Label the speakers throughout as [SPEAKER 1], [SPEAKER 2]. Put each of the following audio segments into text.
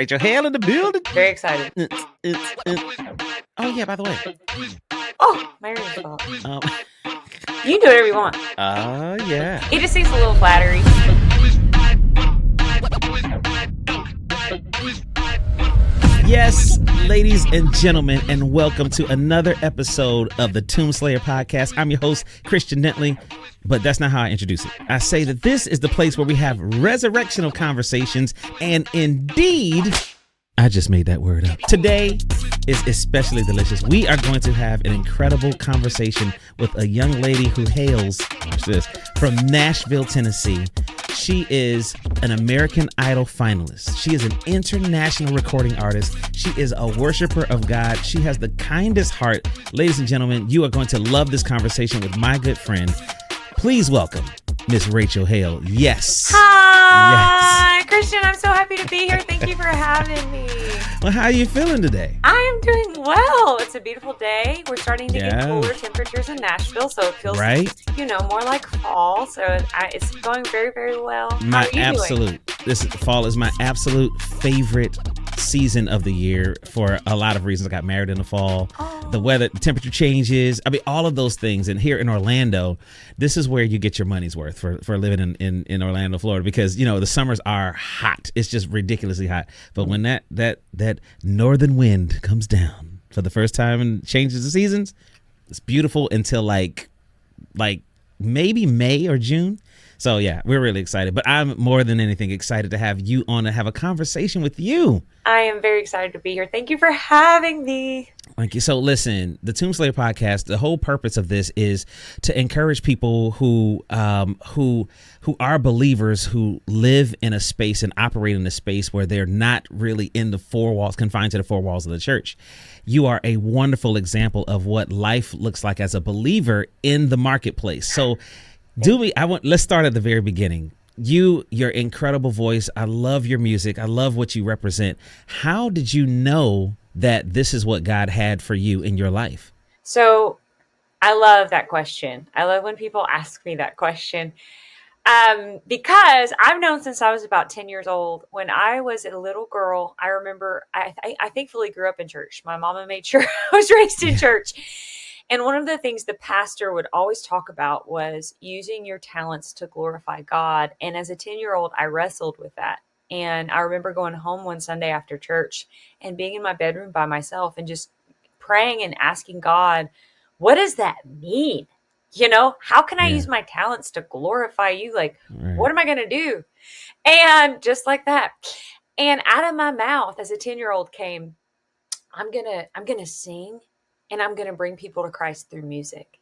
[SPEAKER 1] Rachel Hale in the building.
[SPEAKER 2] Very excited.
[SPEAKER 1] Oh, yeah, by the way.
[SPEAKER 2] Oh, my earrings fall.
[SPEAKER 1] Um,
[SPEAKER 2] You can do whatever you want.
[SPEAKER 1] yeah.
[SPEAKER 2] He just needs a little flattery.
[SPEAKER 1] Yes, ladies and gentlemen, and welcome to another episode of the Tombslayer podcast. I'm your host, Khristian Netley, but that's not how I introduce it. I say that this is the place where we have resurrectional conversations, and indeed, I just made that word up. Today is especially delicious. We are going to have an incredible conversation with a young lady who hails, watch this, from Nashville, Tennessee. She is an American Idol finalist. She is an international recording artist. She is a worshiper of God. She has the kindest heart. Ladies and gentlemen, you are going to love this conversation with my good friend. Please welcome Miss Rachel Hale. Yes.
[SPEAKER 2] Hi, Khristian. I'm so happy to be here. Thank you for having me.
[SPEAKER 1] Well, how are you feeling today?
[SPEAKER 2] I am doing well. It's a beautiful day. We're starting to get cooler temperatures in Nashville, so it feels, more like fall. So it's going very, very well. How are you doing?
[SPEAKER 1] This fall is my absolute favorite season of the year for a lot of reasons. I got married in the fall. The weather, the temperature changes. I mean, all of those things. And here in Orlando, this is where you get your money's worth for living in Orlando, Florida, because, the summers are hot. It's just ridiculously hot. But when that northern wind comes down for the first time and changes the seasons, it's beautiful until like maybe May or June. So yeah, we're really excited, but I'm more than anything excited to have you on and have a conversation with you.
[SPEAKER 2] I am very excited to be here. Thank you for having me.
[SPEAKER 1] Thank you. So listen, the Tombslayer podcast, the whole purpose of this is to encourage people who are believers, who live in a space and operate in a space where they're not really in the four walls, confined to the four walls of the church. You are a wonderful example of what life looks like as a believer in the marketplace. So let's start at the very beginning. Your incredible voice. I love your music. I love what you represent. How did you know that this is what God had for you in your life?
[SPEAKER 2] So I love that question. I love when people ask me that question. Because I've known since I was about 10 years old. When I was a little girl, I remember I thankfully grew up in church. My mama made sure I was raised in church. And one of the things the pastor would always talk about was using your talents to glorify God. And as a 10-year-old, I wrestled with that. And I remember going home one Sunday after church and being in my bedroom by myself and just praying and asking God, what does that mean? How can I use my talents to glorify you? What am I going to do? And just like that. And out of my mouth as a 10-year-old came, I'm going to sing. And I'm going to bring people to Christ through music.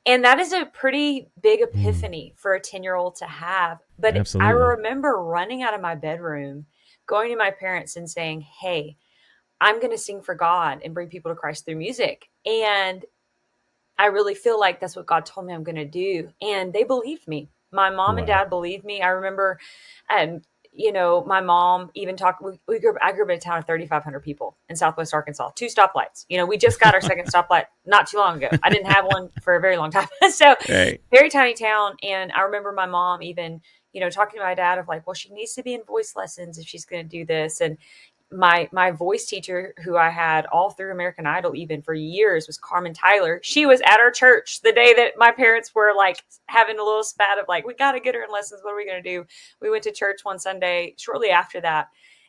[SPEAKER 2] And that is a pretty big epiphany for a 10-year-old to have. But I remember running out of my bedroom, going to my parents and saying, hey, I'm going to sing for God and bring people to Christ through music. And I really feel like that's what God told me I'm going to do. And they believed me. My mom and dad believed me. I remember, my mom even talked, I grew up in a town of 3,500 people in Southwest Arkansas, 2 stoplights. We just got our second stoplight not too long ago. I didn't have one for a very long time. So very tiny town. And I remember my mom even, talking to my dad of well, she needs to be in voice lessons if she's going to do this. And my voice teacher, who I had all through American Idol, even for years, was Carmen Tyler. She was at our church the day that my parents were having a little spat of we got to get her in lessons. What are we going to do? We went to church one Sunday shortly after that.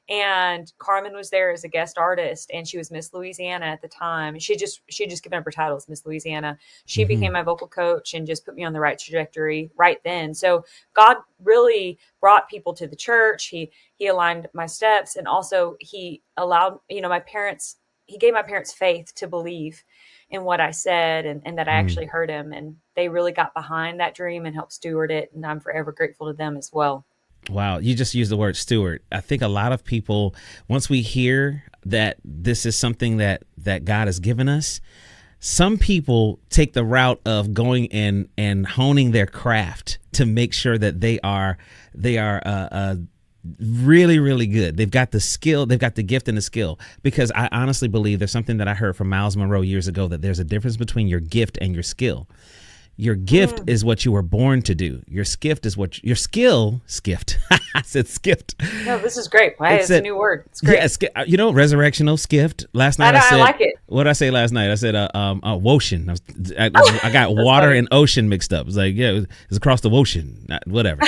[SPEAKER 2] And Carmen was there as a guest artist, and she was Miss Louisiana at the time. She just given up her title as Miss Louisiana. She became my vocal coach and just put me on the right trajectory right then. So God really brought people to the church. He aligned my steps, and also he allowed, my parents, he gave my parents faith to believe in what I said and that I actually heard him. And they really got behind that dream and helped steward it. And I'm forever grateful to them as well.
[SPEAKER 1] Wow. You just used the word steward. I think a lot of people, once we hear that this is something that God has given us, some people take the route of going and honing their craft to make sure that they are really, really good. They've got the skill, they've got the gift and the skill, because I honestly believe there's something that I heard from Miles Monroe years ago, that there's a difference between your gift and your skill. Your gift is what you were born to do. Your skift is what your skill skift. I said skipped.
[SPEAKER 2] No, this is great. Right? It's a new word. It's great.
[SPEAKER 1] Yeah, resurrectional skift. Last night
[SPEAKER 2] I like it.
[SPEAKER 1] What did I say last night? I said ocean. I got water and ocean mixed up. It's like, yeah, it's across the ocean. Whatever.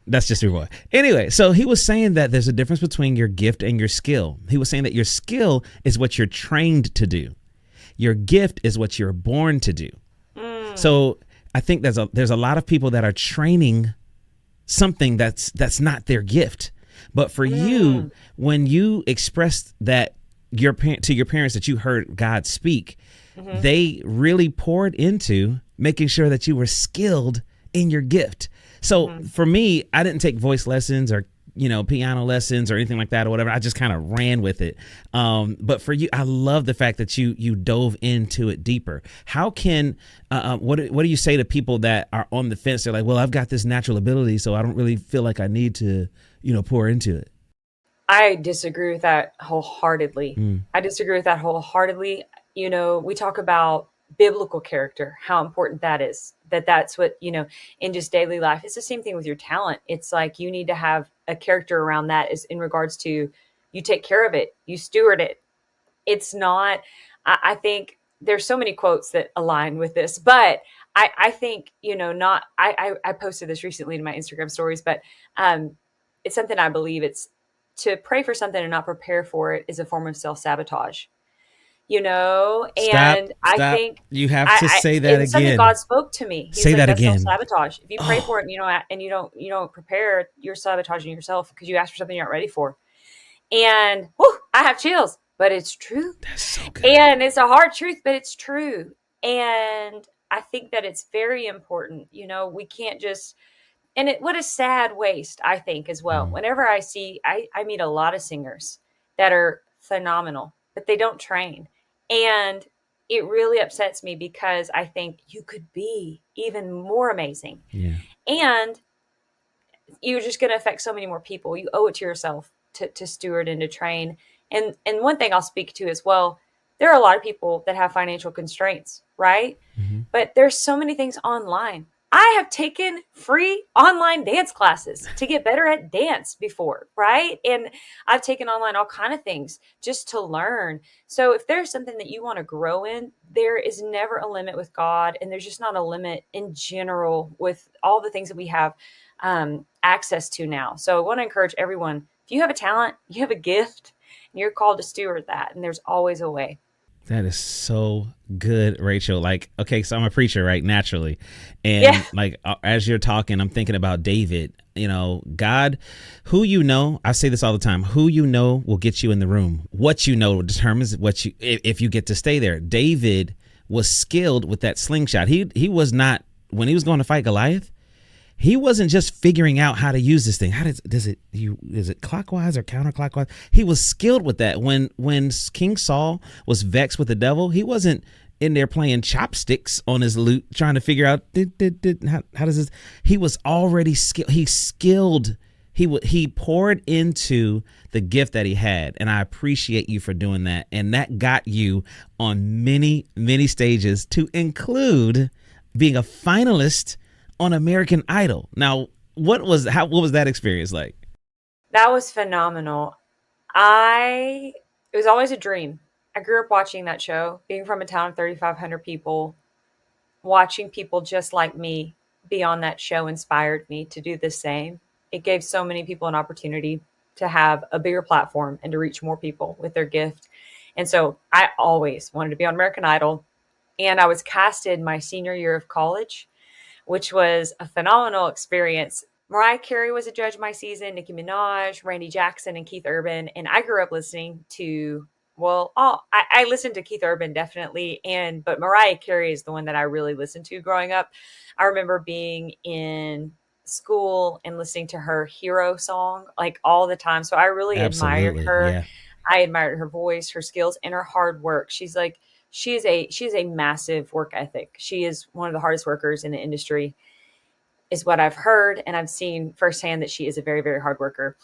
[SPEAKER 1] That's just your boy. Anyway, so he was saying that there's a difference between your gift and your skill. He was saying that your skill is what you're trained to do. Your gift is what you're born to do. So I think there's a lot of people that are training something that's not their gift. But for you, when you expressed that to your parents that you heard God speak, they really poured into making sure that you were skilled in your gift. So for me, I didn't take voice lessons or piano lessons or anything like that or whatever. I just kind of ran with it. But for you, I love the fact that you dove into it deeper. How can what do you say to people that are on the fence? They're like, well, I've got this natural ability, so I don't really feel like I need to pour into it.
[SPEAKER 2] I disagree with that wholeheartedly. We talk about biblical character, how important that is, that's what, in just daily life. It's the same thing with your talent. It's like you need to have a character around that is in regards to you take care of it, you steward it. It's not, I think there's so many quotes that align with this, but I think, I posted this recently to my Instagram stories, but it's something I believe. It's to pray for something and not prepare for it is a form of self-sabotage.
[SPEAKER 1] Stop.
[SPEAKER 2] I think
[SPEAKER 1] you have to say that again.
[SPEAKER 2] Something God spoke to me.
[SPEAKER 1] Say that again.
[SPEAKER 2] Self-sabotage. If you pray for it and you don't prepare, you're sabotaging yourself because you ask for something you aren't ready for. And I have chills, but it's true.
[SPEAKER 1] That's so good.
[SPEAKER 2] And it's a hard truth, but it's true. And I think that it's very important. We can't just. And what a sad waste, I think, as well. Whenever I meet a lot of singers that are phenomenal, but they don't train. And it really upsets me because I think you could be even more amazing.
[SPEAKER 1] Yeah.
[SPEAKER 2] And you're just going to affect so many more people. You owe it to yourself to steward and to train. And one thing I'll speak to as well, there are a lot of people that have financial constraints, right? But there's so many things online. I have taken free online dance classes to get better at dance before, right? And I've taken online all kind of things just to learn. So if there's something that you want to grow in, there is never a limit with God. And there's just not a limit in general with all the things that we have access to now. So I want to encourage everyone, if you have a talent, you have a gift, and you're called to steward that. And there's always a way.
[SPEAKER 1] That is so good, Rachel. Like, okay, so I'm a preacher, right? Naturally. And as you're talking, I'm thinking about David, God, I say this all the time, who will get you in the room. What determines if you get to stay there. David was skilled with that slingshot. He was not, when he was going to fight Goliath, he wasn't just figuring out how to use this thing. Is it clockwise or counterclockwise? He was skilled with that. When King Saul was vexed with the devil, he wasn't in there playing chopsticks on his lute trying to figure out how does this. He was already skilled. He poured into the gift that he had, and I appreciate you for doing that. And that got you on many, many stages, to include being a finalist on American Idol. Now, what was that experience like?
[SPEAKER 2] That was phenomenal. It was always a dream. I grew up watching that show, being from a town of 3,500 people, watching people just like me be on that show inspired me to do the same. It gave so many people an opportunity to have a bigger platform and to reach more people with their gift. And so I always wanted to be on American Idol. And I was casted my senior year of college, which was a phenomenal experience. Mariah Carey was a judge my season, Nicki Minaj, Randy Jackson, and Keith Urban. And I grew up listening to, I listened to Keith Urban definitely, but Mariah Carey is the one that I really listened to growing up. I remember being in school and listening to her Hero song like all the time. So I really admired her. Yeah. I admired her voice, her skills, and her hard work. She is a massive work ethic. She is one of the hardest workers in the industry, is what I've heard. And I've seen firsthand that she is a very, very hard worker.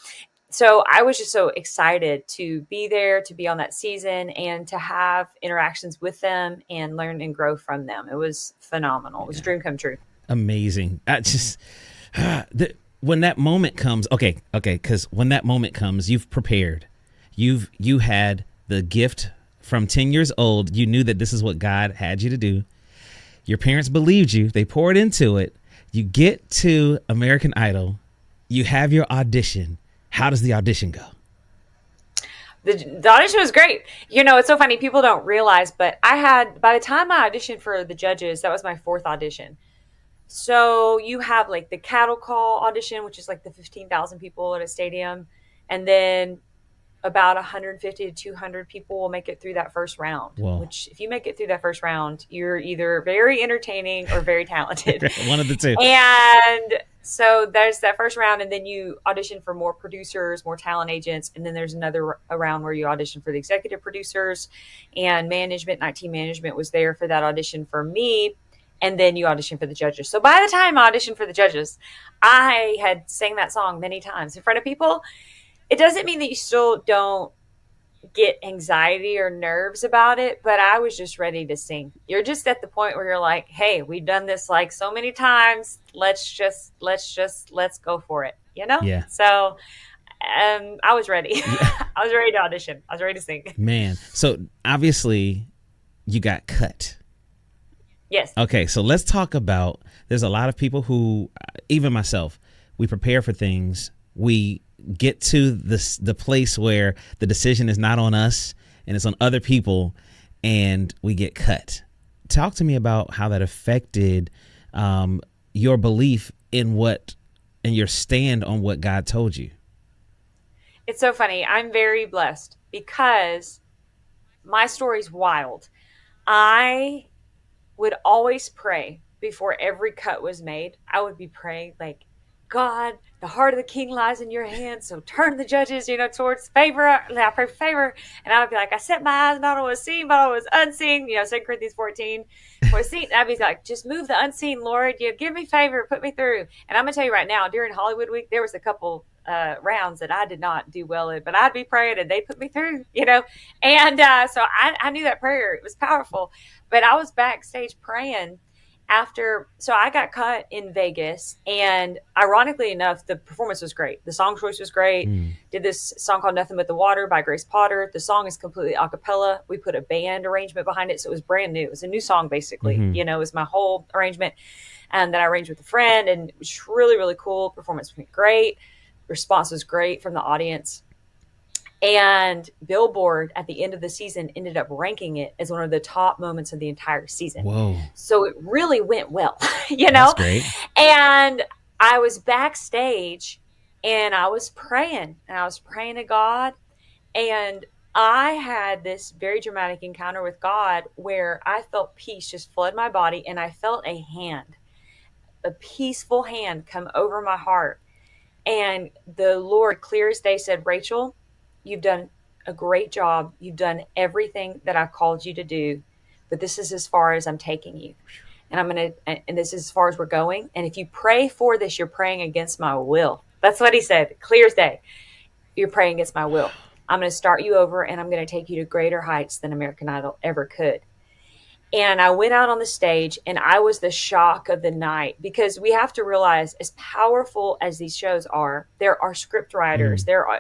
[SPEAKER 2] so I was just so excited to be there, to be on that season, and to have interactions with them and learn and grow from them. It was phenomenal. It was a dream come true.
[SPEAKER 1] Amazing. I just when that moment comes, okay, because when that moment comes, you've prepared. You had the gift from 10 years old. You knew that this is what God had you to do. Your parents believed you. They poured into it. You get to American Idol. You have your audition. How does the audition go?
[SPEAKER 2] The audition was great. It's so funny. People don't realize, but by the time I auditioned for the judges, that was my fourth audition. So you have like the cattle call audition, which is like the 15,000 people at a stadium. And then about 150 to 200 people will make it through that first round.
[SPEAKER 1] Whoa.
[SPEAKER 2] Which if you make it through that first round, you're either very entertaining or very talented.
[SPEAKER 1] One of the two.
[SPEAKER 2] And so there's that first round, and then you audition for more producers, more talent agents. And then there's another round where you audition for the executive producers and management. 19 management was there for that audition for me. And then you audition for the judges. So by the time I auditioned for the judges, I had sang that song many times in front of people. It doesn't mean that you still don't get anxiety or nerves about it, but I was just ready to sing. You're just at the point where you're like, hey, we've done this like so many times. Let's go for it,
[SPEAKER 1] Yeah.
[SPEAKER 2] So I was ready. Yeah. I was ready to audition. I was ready to sing.
[SPEAKER 1] Man, so obviously you got cut.
[SPEAKER 2] Yes.
[SPEAKER 1] Okay, so let's talk about, there's a lot of people who, even myself, we prepare for things. We get to the place where the decision is not on us and it's on other people, and we get cut. Talk to me about how that affected your belief in and your stand on what God told you.
[SPEAKER 2] It's so funny. I'm very blessed because my story's wild. I would always pray before every cut was made. I would be praying like, God, the heart of the king lies in your hands. So turn the judges, towards favor. I pray for favor. And I would be like, I set my eyes not on what was seen, but on what was unseen. 2 Corinthians 14. Was seen. I'd be like, just move the unseen, Lord. Give me favor, put me through. And I'm going to tell you right now, during Hollywood week, there was a couple rounds that I did not do well in, but I'd be praying and they put me through, And so I knew that prayer. It was powerful. But I was backstage praying so I got cut in Vegas, and ironically enough, the performance was great. The song choice was great. Did this song called Nothing But the Water by Grace Potter. The song is completely a cappella. We put a band arrangement behind it, so it was brand new. It was a new song, basically. It was my whole arrangement that I arranged with a friend, and it was really, really cool. Performance went great. Response was great from the audience. And Billboard at the end of the season ended up ranking it as one of the top moments of the entire season.
[SPEAKER 1] Whoa.
[SPEAKER 2] So it really went well,
[SPEAKER 1] That's great.
[SPEAKER 2] And I was backstage and I was praying to God. And I had this very dramatic encounter with God where I felt peace just flood my body. And I felt a peaceful hand come over my heart. And the Lord, clear as day, said, Rachel, you've done a great job. You've done everything that I called you to do, but this is as far as I'm taking you. And this is as far as we're going. And if you pray for this, you're praying against my will. That's what he said, clear as day. You're praying against my will. I'm going to start you over, and I'm going to take you to greater heights than American Idol ever could. And I went out on the stage, and I was the shock of the night, because we have to realize, as powerful as these shows are, there are script writers. There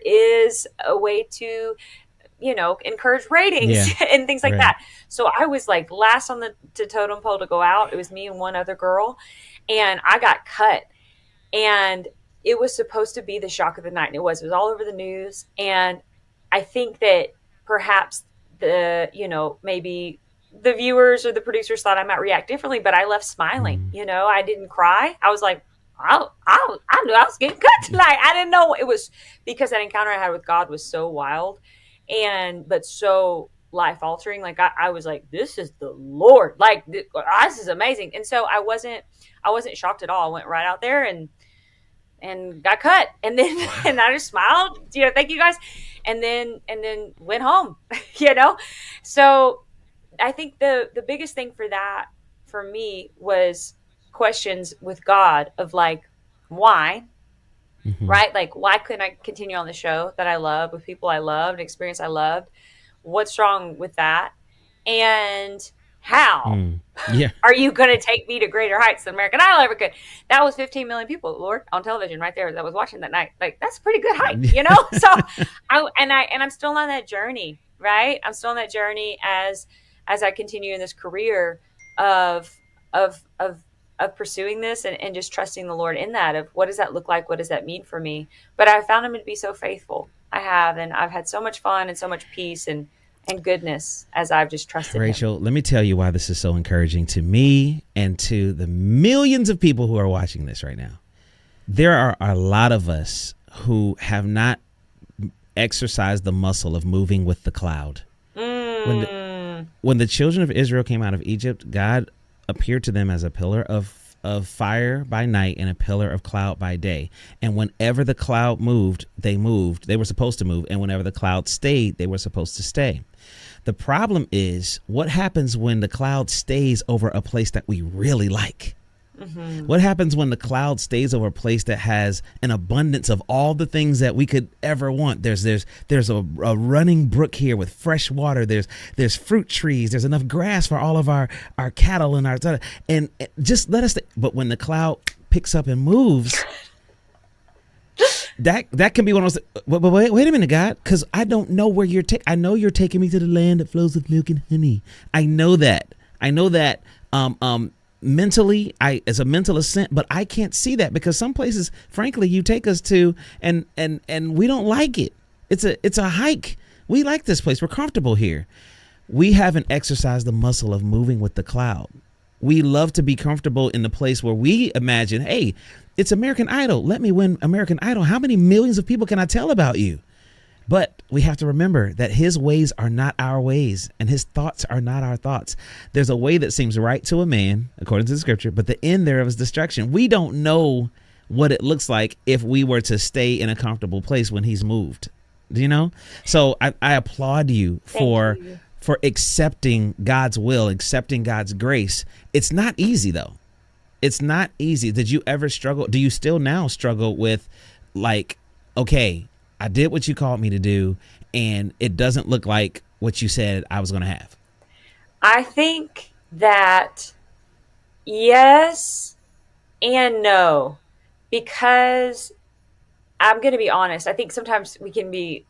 [SPEAKER 2] is a way to, encourage ratings and things like that. So I was like last on the totem pole to go out. It was me and one other girl, and I got cut. And it was supposed to be the shock of the night, and it was all over the news. And I think that perhaps maybe the viewers or the producers thought I might react differently, but I left smiling. I didn't cry. I was like, I knew I was getting cut tonight. I didn't know it was because that encounter I had with God was so wild but so life altering. Like I was like, this is the Lord. Like this is amazing. And so I wasn't shocked at all. I went right out there and got cut. And then and I just smiled, thank you guys. And then went home, So I think the biggest thing for me was questions with God of like, why? right? Like, why couldn't I continue on the show that I love with people I loved, experience I loved? What's wrong with that? And how
[SPEAKER 1] Yeah.
[SPEAKER 2] are you going to take me to greater heights than American Idol ever could? That was 15 million people, Lord, on television right there that was watching that night. Like, that's a pretty good height, you know? So I'm still on that journey, right? I'm still on that journey as I continue in this career of of of of pursuing this and just trusting the Lord in that, of what does that look like? What does that mean for me? But I found him to be so faithful. I have, and I've had so much fun and so much peace and goodness as I've just trusted
[SPEAKER 1] Rachel,
[SPEAKER 2] him.
[SPEAKER 1] let me tell you why this is so encouraging to me and to the millions of people who are watching this right now. There are a lot of us who have not exercised the muscle of moving with the cloud. When the children of Israel came out of Egypt, God appeared to them as a pillar of fire by night and a pillar of cloud by day. And whenever the cloud moved. They were supposed to move. And whenever the cloud stayed, they were supposed to stay. The problem is, what happens when the cloud stays over a place that we really like? What happens when the cloud stays over a place that has an abundance of all the things that we could ever want? There's a running brook here with fresh water. There's fruit trees. There's enough grass for all of our cattle and just let us. But when the cloud picks up and moves, that can be one of those. But wait a minute, God, because I don't know where you're taking. I know you're taking me to the land that flows with milk and honey. I know that. Mentally, as a mental assent, but I can't see that because some places, frankly, you take us to and we don't like it. It's a hike. We like this place. We're comfortable here. We haven't exercised the muscle of moving with the cloud. We love to be comfortable in the place where we imagine, hey, it's American Idol. Let me win American Idol. How many millions of people can I tell about you? But we have to remember that his ways are not our ways and his thoughts are not our thoughts. There's a way that seems right to a man, according to the scripture, but the end thereof is destruction. We don't know what it looks like if we were to stay in a comfortable place when he's moved. Do you know? So I applaud you for accepting God's will, accepting God's grace. It's not easy, though. It's not easy. Did you ever struggle? Do you still now struggle with, like, okay, I did what you called me to do, and it doesn't look like what you said I was going to have?
[SPEAKER 2] I think that yes and no, because I'm going to be honest. I think sometimes we can be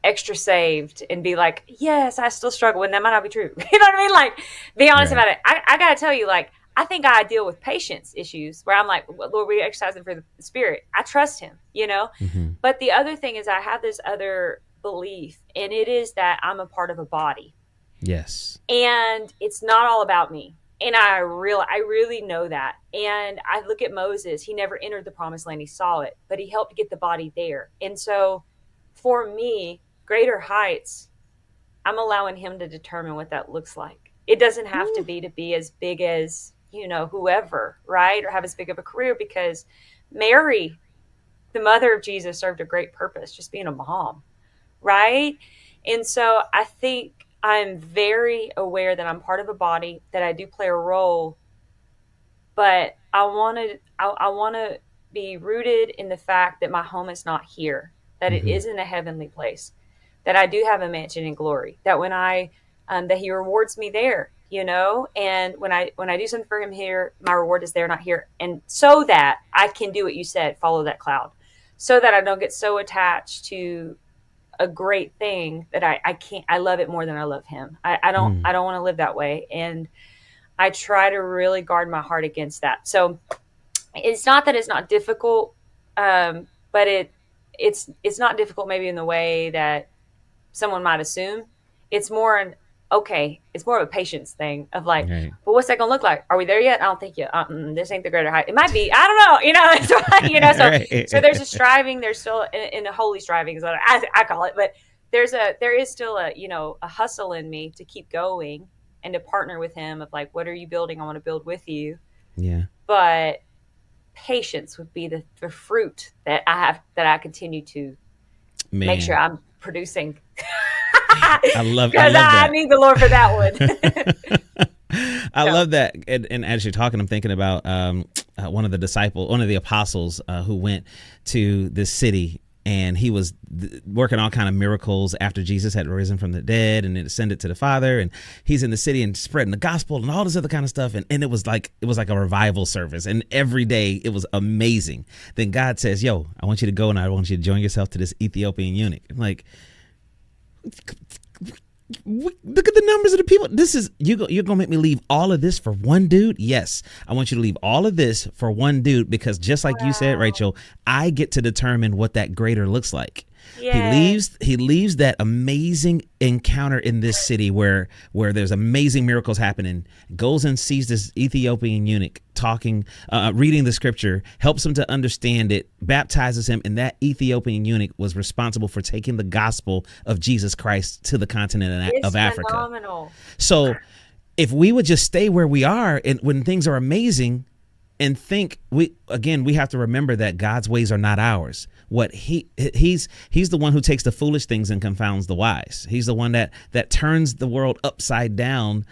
[SPEAKER 2] extra saved and be like, yes, I still struggle, and that might not be true. You know what I mean? Like, be honest about it. I got to tell you, like, I think I deal with patience issues where I'm like, Lord, we exercising for the Spirit. I trust him, you know? But the other thing is I have this other belief, and it is that I'm a part of a body.
[SPEAKER 1] Yes.
[SPEAKER 2] And it's not all about me. And I really know that. And I look at Moses. He never entered the promised land. He saw it, but he helped get the body there. And so for me, greater heights, I'm allowing him to determine what that looks like. It doesn't have to be as big as, you know, whoever, right? Or have as big of a career, because Mary, the mother of Jesus, served a great purpose, just being a mom, right? And so I think I'm very aware that I'm part of a body, that I do play a role, but I want to be rooted in the fact that my home is not here, that it is in a heavenly place, that I do have a mansion in glory, that when that he rewards me there, you know, and when I do something for him here, my reward is there, not here. And so that I can do what you said, follow that cloud, so that I don't get so attached to a great thing that I love it more than I love him. I don't want to live that way. And I try to really guard my heart against that. So it's not that it's not difficult, but it's not difficult maybe in the way that someone might assume. It's more it's more of a patience thing of like, but what's that going to look like? Are we there yet? I don't think yet. This ain't the greater height. It might be. I don't know. You know, it's right, you know. So there's a striving. There's still in a holy striving is what I call it. But there is still a hustle in me to keep going and to partner with him of like, what are you building? I want to build with you. Yeah. But patience would be the fruit that I continue to make sure I'm producing.
[SPEAKER 1] I love
[SPEAKER 2] that. I need the Lord for that one.
[SPEAKER 1] I love that. And as you're talking, I'm thinking about one of the apostles who went to this city, and he was working all kind of miracles after Jesus had risen from the dead and ascended to the Father, and he's in the city and spreading the gospel and all this other kind of stuff, and it was like a revival service, and every day it was amazing. Then God says, "Yo, I want you to go and I want you to join yourself to this Ethiopian eunuch." I'm like, look at the numbers of the people. This is you're gonna make me leave all of this for one dude? Yes, I want you to leave all of this for one dude, because just like you said, Rachel, I get to determine what that greater looks like. Yes. He leaves that amazing encounter in this city where there's amazing miracles happening, goes and sees this Ethiopian eunuch talking, reading the scripture, helps him to understand it, baptizes him, and that Ethiopian eunuch was responsible for taking the gospel of Jesus Christ to the continent of Africa. Phenomenal. So if we would just stay where we are and when things are amazing, and think, we have to remember that God's ways are not ours. What he's the one who takes the foolish things and confounds the wise. He's the one that turns the world upside down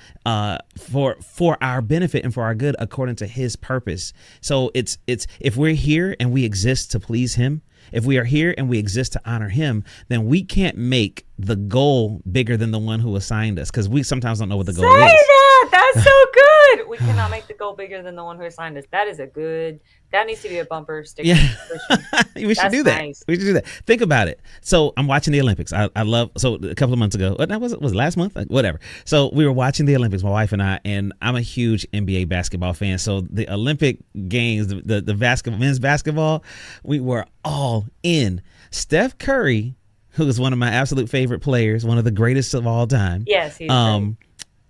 [SPEAKER 1] for our benefit and for our good, according to his purpose. So it's if we're here and we exist to please him, if we are here and we exist to honor him, then we can't make the goal bigger than the one who assigned us, because we sometimes don't know what the goal is.
[SPEAKER 2] That's so good. We cannot make the goal bigger than the one who assigned us. That needs to be a bumper sticker. Yeah.
[SPEAKER 1] We should do that. Nice. We should do that. Think about it. So I'm watching the Olympics. I love, so a couple of months ago, was it last month? Whatever. So we were watching the Olympics, my wife and I, and I'm a huge NBA basketball fan. So the Olympic games, the men's basketball, we were all in. Steph Curry, who is one of my absolute favorite players, one of the greatest of all time.
[SPEAKER 2] Yes, he's great.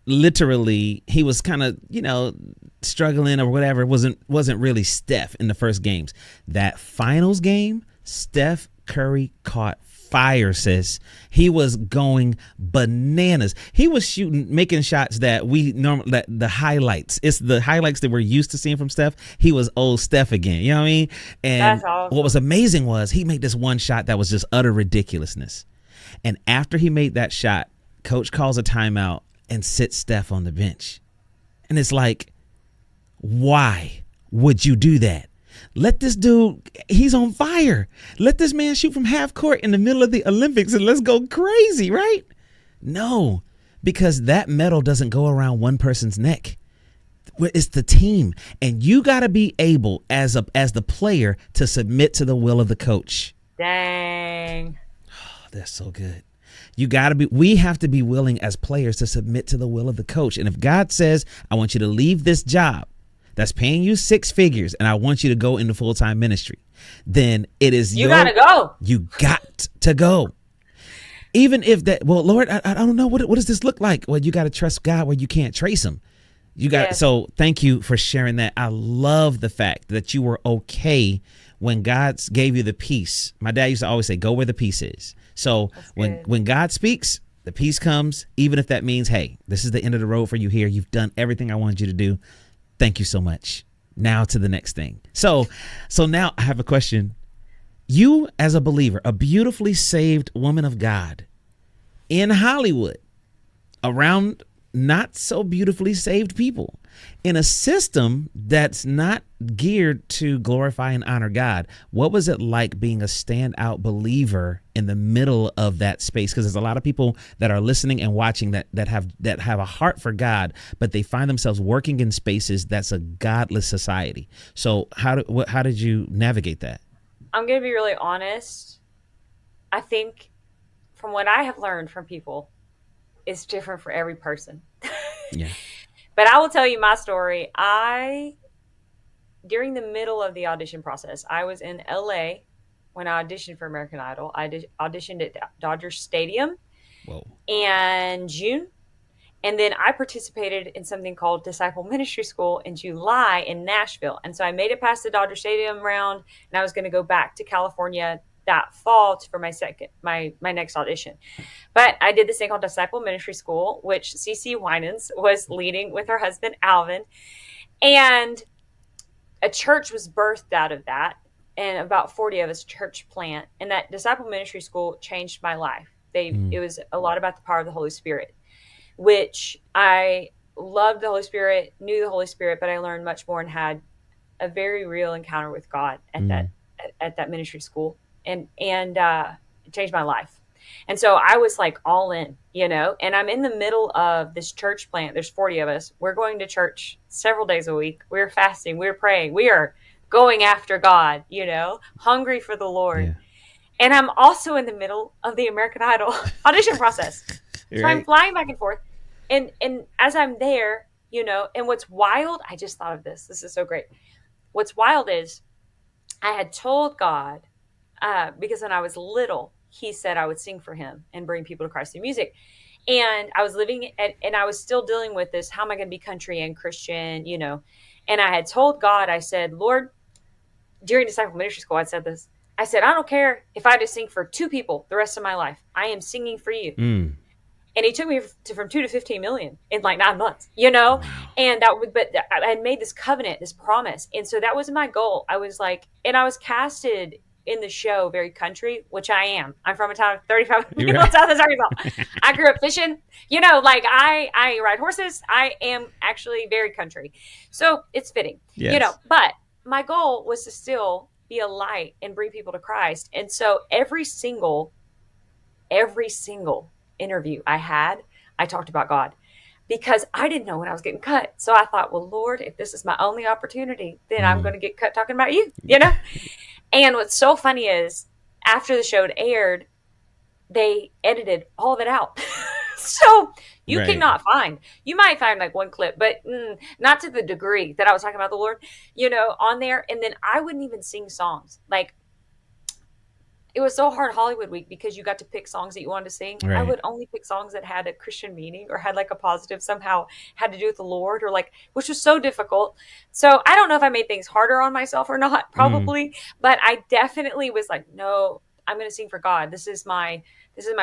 [SPEAKER 1] Literally, he was kind of, struggling or whatever. Wasn't really Steph in the first games. That finals game, Steph Curry caught fire, sis. He was going bananas. He was making shots that the highlights. It's the highlights that we're used to seeing from Steph. He was old Steph again. You know what I mean? And that's awesome. What was amazing was he made this one shot that was just utter ridiculousness. And after he made that shot, coach calls a timeout and sits Steph on the bench. And it's like, why would you do that? Let this dude, he's on fire. Let this man shoot from half court in the middle of the Olympics and let's go crazy, right? No, because that medal doesn't go around one person's neck. It's the team. And you got to be able as the player to submit to the will of the coach.
[SPEAKER 2] Dang.
[SPEAKER 1] Oh, that's so good. We have to be willing as players to submit to the will of the coach. And if God says, I want you to leave this job that's paying you 6 figures and I want you to go into full-time ministry, then it is
[SPEAKER 2] you gotta go.
[SPEAKER 1] You got to go. Even if that, well, Lord, I don't know. What does this look like? Well, you got to trust God where you can't trace him. Yes. So thank you for sharing that. I love the fact that you were okay when God gave you the peace. My dad used to always say, go where the peace is. So when God speaks, the peace comes, even if that means, hey, this is the end of the road for you here. You've done everything I wanted you to do. Thank you so much. Now to the next thing. So now I have a question. You as a believer, a beautifully saved woman of God in Hollywood, around not so beautifully saved people, in a system that's not geared to glorify and honor God. What was it like being a standout believer in the middle of that space? Because there's a lot of people that are listening and watching that have a heart for God, but they find themselves working in spaces that's a godless society. So how did you navigate that?
[SPEAKER 2] I'm going to be really honest. I think from what I have learned from people, it's different for every person.
[SPEAKER 1] Yeah.
[SPEAKER 2] But I will tell you my story. During the middle of the audition process, I was in LA when I auditioned for American Idol. I auditioned at Dodger Stadium in June. And then I participated in something called Disciple Ministry School in July in Nashville. And so I made it past the Dodger Stadium round, and I was going to go back to California that fall for my next audition. But I did this thing called Disciple Ministry School, which CeCe Winans was leading with her husband, Alvin. And a church was birthed out of that. And about 40 of us church plant. And that Disciple Ministry School changed my life. It was a lot about the power of the Holy Spirit, which I loved the Holy Spirit, knew the Holy Spirit, but I learned much more and had a very real encounter with God at that ministry school, and it changed my life. And so I was like all in, and I'm in the middle of this church plant. There's 40 of us. We're going to church several days a week. We're fasting. We're praying. We are going after God, hungry for the Lord.
[SPEAKER 1] Yeah.
[SPEAKER 2] And I'm also in the middle of the American Idol audition process. So I'm flying back and forth. And as I'm there, and what's wild, I just thought of this. This is so great. What's wild is I had told God, because when I was little, he said I would sing for him and bring people to Christ through music. And I was living and I was still dealing with this. How am I going to be country and Christian, And I had told God, I said, Lord, during disciple ministry school, I said this. I said, I don't care if I just sing for 2 people the rest of my life. I am singing for you. And he took me from 2 to 15 million in like 9 months,
[SPEAKER 1] Wow.
[SPEAKER 2] And but I had made this covenant, this promise. And so that was my goal. I was like, and I was casted in the show very country, which I am. I'm from a town of 35 people in Southwest Arkansas. I grew up fishing, like I ride horses. I am actually very country. So it's fitting, but my goal was to still be a light and bring people to Christ. And so every single interview I had, I talked about God because I didn't know when I was getting cut. So I thought, well, Lord, if this is my only opportunity, then I'm going to get cut talking about you, And what's so funny is after the show had aired, they edited all of it out. So you might find like one clip, but not to the degree that I was talking about the Lord, on there. And then I wouldn't even sing songs. Like, it was so hard Hollywood week because you got to pick songs that you wanted to sing.
[SPEAKER 1] Right.
[SPEAKER 2] I would only pick songs that had a Christian meaning or had like a positive, somehow had to do with the Lord, or like, which was so difficult. So I don't know if I made things harder on myself or not, probably, but I definitely was like, no, I'm going to sing for God. This is my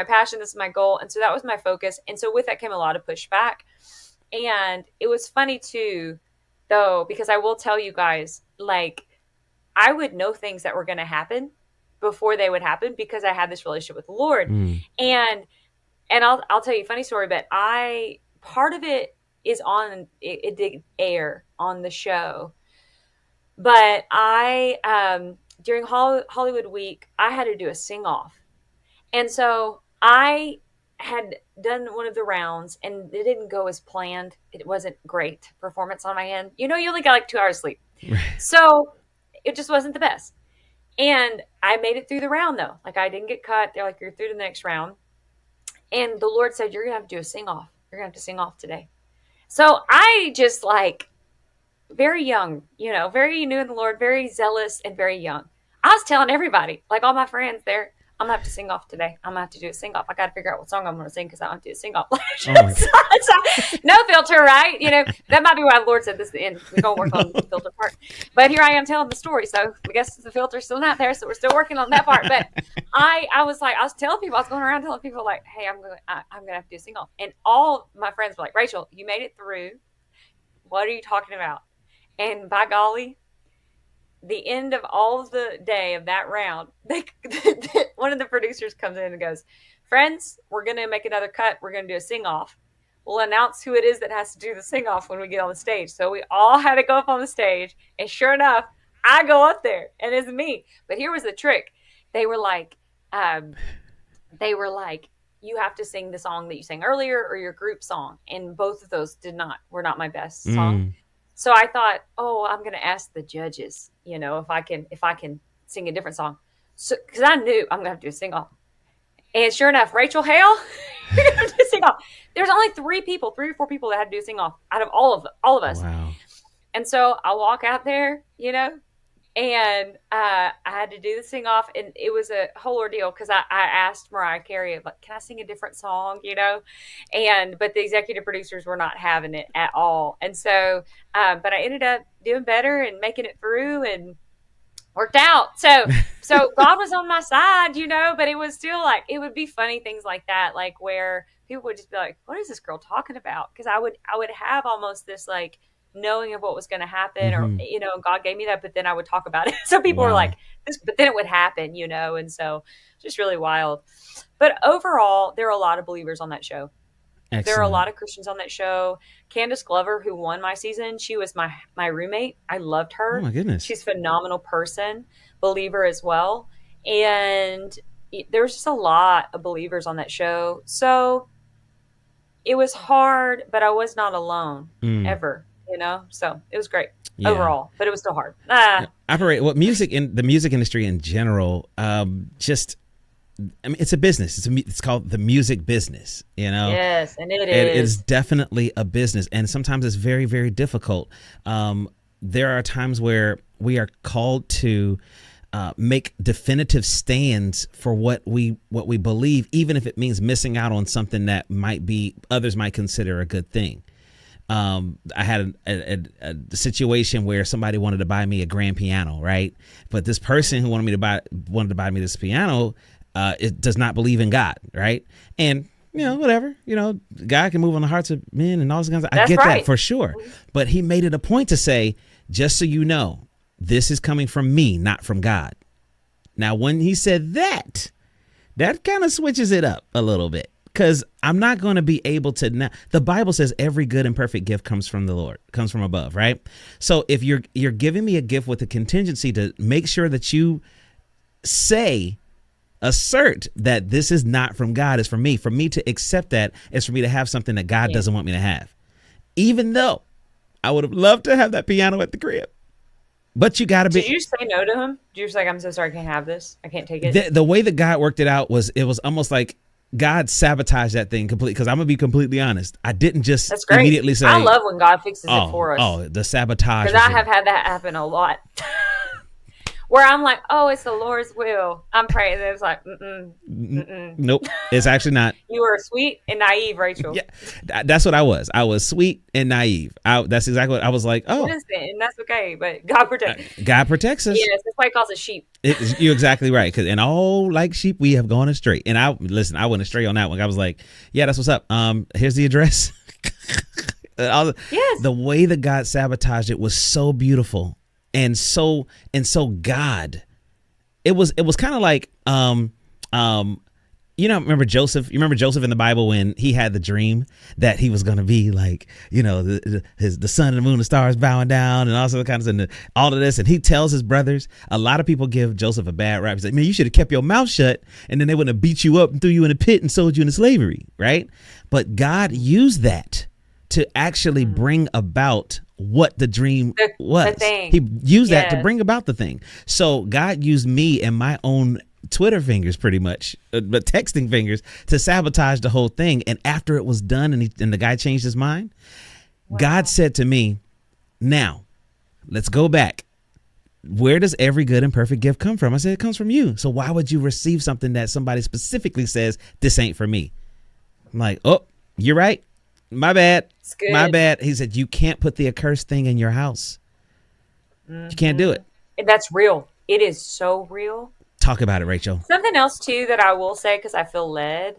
[SPEAKER 2] passion. This is my goal. And so that was my focus. And so with that came a lot of pushback. And it was funny too, though, because I will tell you guys, like, I would know things that were going to happen before they would happen because I had this relationship with the Lord. And I'll tell you a funny story, but part of it is it did air on the show, but during Hollywood week, I had to do a sing off. And so I had done one of the rounds and it didn't go as planned. It wasn't great performance on my end. You only got like 2 hours sleep. So it just wasn't the best. And I made it through the round though. Like, I didn't get cut. They're like, you're through to the next round. And the Lord said, you're going to have to do a sing off. You're going to have to sing off today. So I just like, very young, very new in the Lord, very zealous and very young. I was telling everybody, like all my friends there, I'm going to have to sing off today. I'm going to have to do a sing off. I got to figure out what song I'm going to sing because I don't have to do a sing off. No filter, right? That might be why the Lord said this is the end. We're going to work on the filter part. But here I am telling the story. So I guess the filter's still not there. So we're still working on that part. But I was telling people, I was going around telling people like, hey, I'm going to have to do a sing off. And all my friends were like, Rachel, you made it through. What are you talking about? And by golly, the end of all of the day of that round, one of the producers comes in and goes, friends, we're going to make another cut. We're going to do a sing-off. We'll announce who it is that has to do the sing-off when we get on the stage. So we all had to go up on the stage. And sure enough, I go up there and it's me. But here was the trick. They were like, you have to sing the song that you sang earlier or your group song. And both of those were not my best song. So I thought, I'm going to ask the judges, if I can sing a different song. So, because I knew I'm going to have to do a sing off. And sure enough, Rachel, Hale, you're going to have to do a sing off. There's only 3 or 4 people that had to do a sing off out of all of us.
[SPEAKER 1] Wow. And
[SPEAKER 2] so I walk out there, and I had to do the sing off, and it was a whole ordeal because I asked Mariah Carey, like, can I sing a different song, but the executive producers were not having it at all. And so, but I ended up doing better and making it through and worked out. So God was on my side, but it was still like, it would be funny things like that, like where people would just be like, what is this girl talking about? Because I would have almost this like knowing of what was going to happen, or God gave me that, but then I would talk about it. So people were like this, but then it would happen, and so just really wild. But overall, there are a lot of believers on that show. There are a
[SPEAKER 1] Excellent.
[SPEAKER 2] lot of Christians on that show. Candace Glover, who won my season, she was my roommate. I loved
[SPEAKER 1] Oh
[SPEAKER 2] her.
[SPEAKER 1] my goodness.
[SPEAKER 2] She's a phenomenal person, believer as well. And there was just a lot of believers on that show. So it was hard, but I was not alone
[SPEAKER 1] Mm,
[SPEAKER 2] ever, So it was great
[SPEAKER 1] yeah.
[SPEAKER 2] overall, but it was still hard.
[SPEAKER 1] Operate what music in the music industry in general. Just I mean, it's a business. It's called the music business.
[SPEAKER 2] Yes, and it
[SPEAKER 1] It is
[SPEAKER 2] is.
[SPEAKER 1] definitely a business, and sometimes it's very, very difficult. There are times where we are called to make definitive stands for what we believe, even if it means missing out on something that others might consider a good thing. I had a situation where somebody wanted to buy me a grand piano, right? But this person who wanted to buy me this piano, it does not believe in God, right? And whatever, God can move on the hearts of men and all this kinds of. I
[SPEAKER 2] That's
[SPEAKER 1] get
[SPEAKER 2] right.
[SPEAKER 1] that for sure, but he made it a point to say, just so you know, this is coming from me, not from God. Now, when he said that kind of switches it up a little bit. Because I'm not going to be able to now. The Bible says every good and perfect gift comes from the Lord, comes from above, right? So if you're giving me a gift with a contingency to make sure that you assert that this is not from God, it's from me. For me to accept that is for me to have something that God doesn't want me to have. Even though I would have loved to have that piano at the crib. But you got to be.
[SPEAKER 2] Did you say no to him? Did you just like, I'm so sorry, I can't have this. I can't take it.
[SPEAKER 1] The way that God worked it out was almost like God sabotaged that thing completely. Because I'm gonna be completely honest, I didn't just
[SPEAKER 2] That's great.
[SPEAKER 1] immediately say,
[SPEAKER 2] I love when God fixes it for us.
[SPEAKER 1] "Oh, the sabotage."
[SPEAKER 2] Because I have had that happen a lot. Where I'm like, oh, it's the Lord's will. I'm praying. And it's like,
[SPEAKER 1] Nope, it's actually not.
[SPEAKER 2] You were sweet and naive, Rachel.
[SPEAKER 1] Yeah, that's what I was. I was sweet and naive. That's exactly what I was like. Oh,
[SPEAKER 2] and that's okay. But God protects.
[SPEAKER 1] God protects us.
[SPEAKER 2] Yes, that's why he calls us sheep.
[SPEAKER 1] You're exactly right. Because and all like sheep, we have gone astray. And I went astray on that one. I was like, yeah, that's what's up. Here's the address.
[SPEAKER 2] Yes.
[SPEAKER 1] The way that God sabotaged it was so beautiful. And so God, it was kind of like, remember Joseph? You remember Joseph in the Bible when he had the dream that he was going to be like, the sun and the moon, and the stars bowing down and all sorts of kinds of all of this. And he tells his brothers, a lot of people give Joseph a bad rap. He's like, man, you should have kept your mouth shut and then they wouldn't have beat you up and threw you in a pit and sold you into slavery. Right. But God used that to actually bring about what the dream was.
[SPEAKER 2] The thing.
[SPEAKER 1] He used that to bring about the thing. So God used me and my own Twitter fingers pretty much, but texting fingers to sabotage the whole thing. And after it was done and the guy changed his mind, God said to me, now let's go back. Where does every good and perfect gift come from? I said, it comes from you. So why would you receive something that somebody specifically says this ain't for me? I'm like, oh, you're right. My bad. My bad. He said, you can't put the accursed thing in your house. You can't do it.
[SPEAKER 2] And that's real. It is so real.
[SPEAKER 1] Talk about it, Rachel.
[SPEAKER 2] Something else, too, that I will say, because I feel led.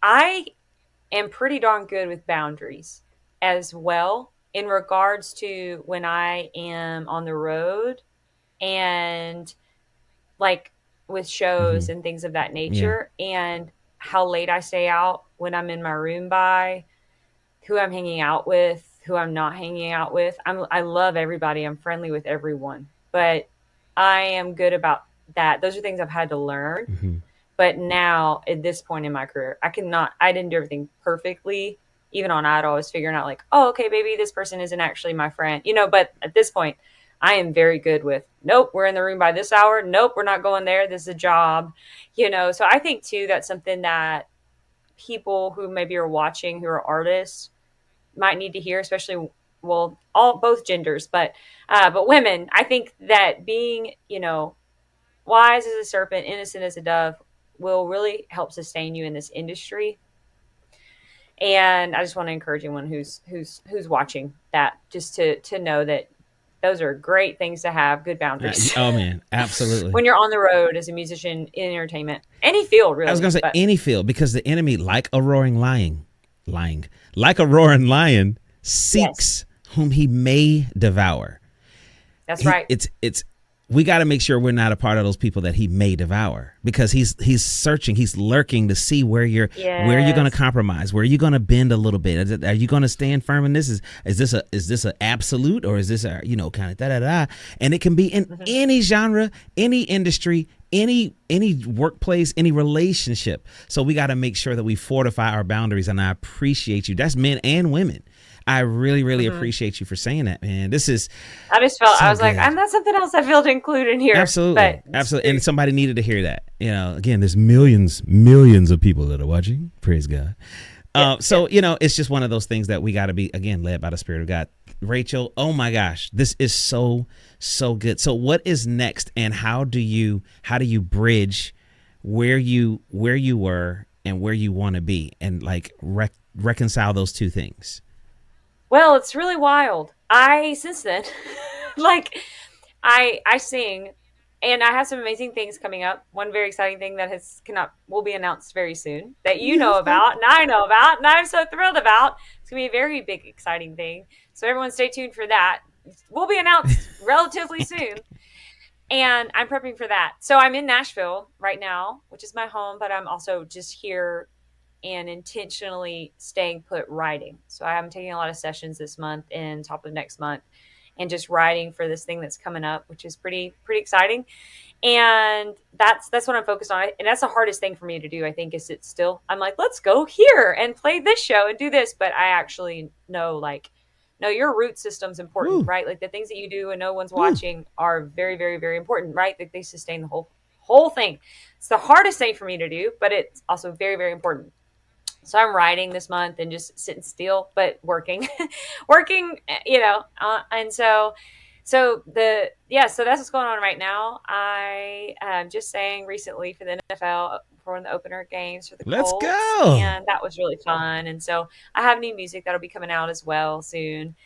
[SPEAKER 2] I am pretty darn good with boundaries as well in regards to when I am on the road and like with shows and things of that nature, and how late I stay out when I'm in my room by, who I'm hanging out with, who I'm not hanging out with. I love everybody. I'm friendly with everyone, but I am good about that. Those are things I've had to learn. But now at this point in my career, I didn't do everything perfectly. Even on Idol, I was figuring out like, oh, okay, maybe this person isn't actually my friend, but at this point I am very good with, nope, we're in the room by this hour. Nope, we're not going there. This is a job, So I think too, that's something that people who maybe are watching, who are artists, might need to hear, especially, both genders, but women. I think that being, wise as a serpent, innocent as a dove, will really help sustain you in this industry. And I just want to encourage anyone who's watching that, just to know that those are great things to have, good boundaries.
[SPEAKER 1] Oh man, absolutely.
[SPEAKER 2] When you're on the road as a musician in entertainment, any field really.
[SPEAKER 1] I was going to say any field, because the enemy, like a roaring lion, seeks whom he may devour.
[SPEAKER 2] That's right.
[SPEAKER 1] It's we got to make sure we're not a part of those people that he may devour, because he's searching, he's lurking to see where you're going to compromise, where you're going to bend a little bit. Are you going to stand firm in this? Is this a absolute, or is this a, kind of da. And it can be in any genre, any industry, any workplace, any relationship. So we got to make sure that we fortify our boundaries. And I appreciate you. That's men and women. I really, really appreciate you for saying that, man. This is.
[SPEAKER 2] I just felt, I was good. Like, I'm not something else I feel to include in here.
[SPEAKER 1] Absolutely. Absolutely. And somebody needed to hear that. Again, there's millions of people that are watching. Praise God. So, it's just one of those things that we got to be, again, led by the Spirit of God. Rachel, oh my gosh, this is so good. So what is next, and how do you bridge where you were and where you want to be, and like reconcile those two things?
[SPEAKER 2] Well, it's really wild. Since then, like I sing, and I have some amazing things coming up. One very exciting thing that will be announced very soon, that you know about and I know about, and I'm so thrilled about. It's gonna be a very big, exciting thing. So everyone stay tuned for that. Will be announced relatively soon. And I'm prepping for that. So I'm in Nashville right now, which is my home, but I'm also just here and intentionally staying put writing. So I'm taking a lot of sessions this month and top of next month, and just writing for this thing that's coming up, which is pretty exciting. And that's what I'm focused on. And that's the hardest thing for me to do, I think, is sit still. I'm like, let's go here and play this show and do this. But I actually know, like, no, your root system's important, right? Like the things that you do and no one's watching are very, very, very important, right? Like they sustain the whole thing. It's the hardest thing for me to do, but it's also very, very important. So I'm writing this month and just sitting still, but working, and so that's what's going on right now. I just sang recently for the NFL for one of the opener games for the Colts.
[SPEAKER 1] Let's go.
[SPEAKER 2] And that was really fun. And so I have new music that'll be coming out as well soon.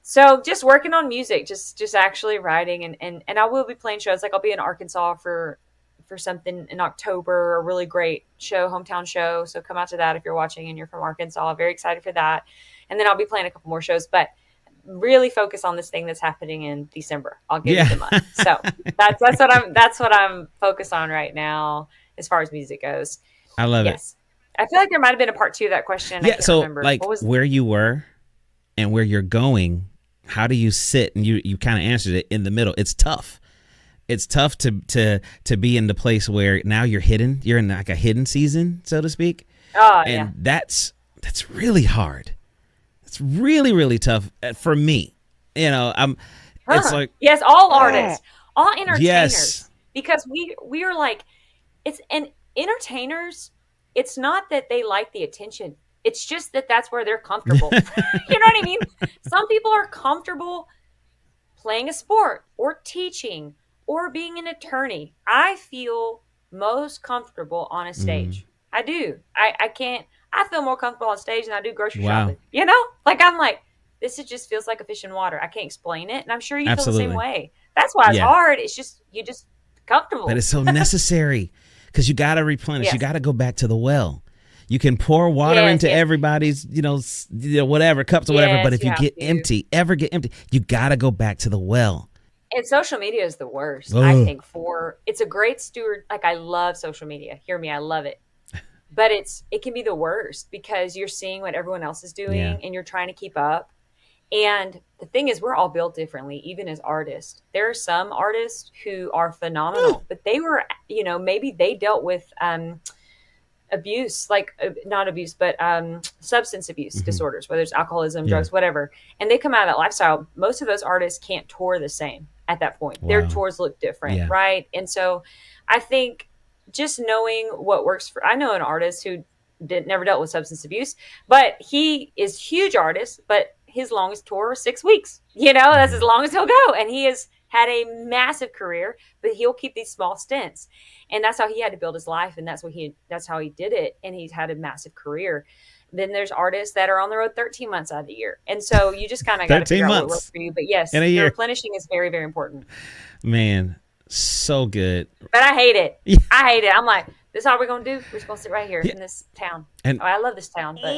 [SPEAKER 2] So just working on music, just actually writing, and I will be playing shows. Like I'll be in Arkansas for something in October, a really great show, hometown show. So come out to that if you're watching and you're from Arkansas. Very excited for that. And then I'll be playing a couple more shows, but really focus on this thing that's happening in December. I'll give it a month. So that's what I'm focused on right now as far as music goes.
[SPEAKER 1] I love it.
[SPEAKER 2] I feel like there might have been a part 2 of that question.
[SPEAKER 1] Yeah. So remember. Like where you were and where you're going, how do you sit? And you kind of answered it in the middle. It's tough. It's tough to be in the place where now you're hidden. You're in like a hidden season, so to speak.
[SPEAKER 2] Oh,
[SPEAKER 1] and that's really hard. It's really, really tough for me. It's like,
[SPEAKER 2] yes, all artists, all entertainers,
[SPEAKER 1] yes.
[SPEAKER 2] Because we are like, and entertainers, it's not that they like the attention. It's just that that's where they're comfortable. You know what I mean? Some people are comfortable playing a sport or teaching or being an attorney. I feel most comfortable on a stage. I do. I feel more comfortable on stage than I do grocery shopping. Like I'm like, this just feels like a fish in water. I can't explain it. And I'm sure you feel the same way. That's why it's hard. It's just, you're just comfortable.
[SPEAKER 1] But it's so necessary because you got to replenish. Yes. You got to go back to the well. You can pour water into everybody's, whatever, cups or whatever. But if you get empty, you got to go back to the well.
[SPEAKER 2] And social media is the worst, I think, it's a great steward. Like I love social media. Hear me. I love it. But it can be the worst because you're seeing what everyone else is doing and you're trying to keep up. And the thing is, we're all built differently, even as artists. There are some artists who are phenomenal, but they were, maybe they dealt with abuse, not abuse, but substance abuse disorders, whether it's alcoholism, drugs, whatever. And they come out of that lifestyle. Most of those artists can't tour the same at that point. Wow. Their tours look different, right? And so I think just knowing what works I know an artist who never dealt with substance abuse, but he is a huge artist, but his longest tour was 6 weeks. That's as long as he'll go. And he has had a massive career, but he'll keep these small stints. And that's how he had to build his life. And that's how he did it. And he's had a massive career. Then there's artists that are on the road 13 months out of the year. And so you just kind of got to figure out what works for you. But yes, the replenishing is very, very important.
[SPEAKER 1] Man, so good.
[SPEAKER 2] But I hate it. I hate it. I'm like, this is all we're going to do. We're just going to sit right here in this town. And I love this town, but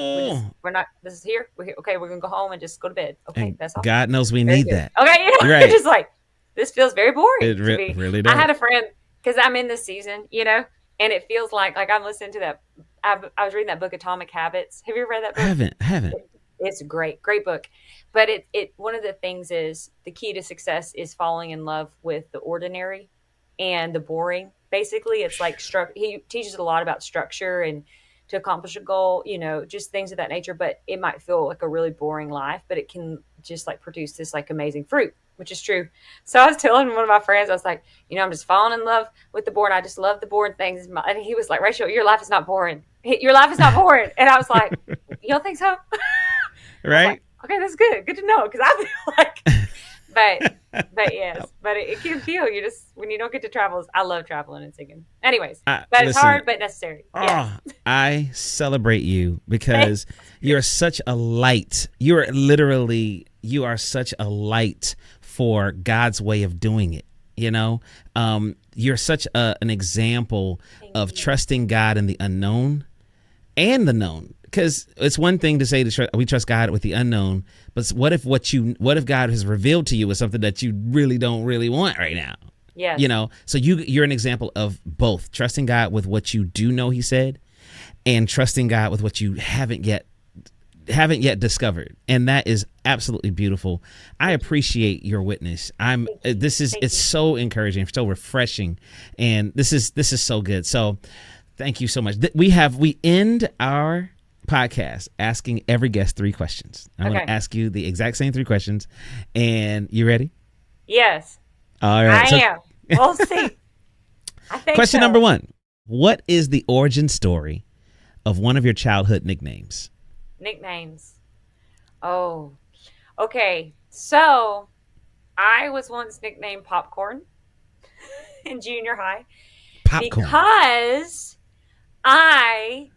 [SPEAKER 2] we're not, this is here. We're here. Okay, we're going to go home and just go to bed. Okay, that's all.
[SPEAKER 1] God knows we need that.
[SPEAKER 2] Okay,
[SPEAKER 1] right.
[SPEAKER 2] Just like, this feels very boring
[SPEAKER 1] It
[SPEAKER 2] to me.
[SPEAKER 1] really
[SPEAKER 2] I
[SPEAKER 1] does.
[SPEAKER 2] had a friend, because I'm in this season, and it feels like I'm listening to that. I was reading that book, Atomic Habits. Have you ever read that book?
[SPEAKER 1] Haven't.
[SPEAKER 2] It's a great book. But it one of the things is the key to success is falling in love with the ordinary and the boring. Basically, it's like he teaches a lot about structure and to accomplish a goal, just things of that nature. But it might feel like a really boring life, but it can just like produce this like amazing fruit, which is true. So I was telling one of my friends, I was like, I'm just falling in love with the boring. I just love the boring things. And he was like, Rachel, your life is not boring. Your life is not boring. And I was like, you don't think so? I was like,
[SPEAKER 1] Right?
[SPEAKER 2] okay, that's good. Good to know, because I feel like, but yes, but it can feel you just when you don't get to travel. I love traveling and singing. Anyways, but it's
[SPEAKER 1] Listen,
[SPEAKER 2] hard but necessary. Yes.
[SPEAKER 1] oh, I celebrate you because you're such a light. You are such a light for God's way of doing it. You're such an example of trusting God in the unknown and the known. Because it's one thing to say we trust God with the unknown, but what if God has revealed to you is something that you really don't really want right now?
[SPEAKER 2] Yes.
[SPEAKER 1] So you're an example of both trusting God with what you do know He said, and trusting God with what you haven't yet discovered, and that is absolutely beautiful. I appreciate your witness. It's so encouraging, so refreshing, and this is so good. So thank you so much. We end our podcast asking every guest 3 questions. I'm going to ask you the exact same 3 questions, and you ready?
[SPEAKER 2] Yes.
[SPEAKER 1] All right.
[SPEAKER 2] I am. We'll see. I think
[SPEAKER 1] question
[SPEAKER 2] so.
[SPEAKER 1] number 1: what is the origin story of one of your childhood nicknames?
[SPEAKER 2] Nicknames. Oh, okay. So I was once nicknamed Popcorn in junior high
[SPEAKER 1] Popcorn.
[SPEAKER 2] because I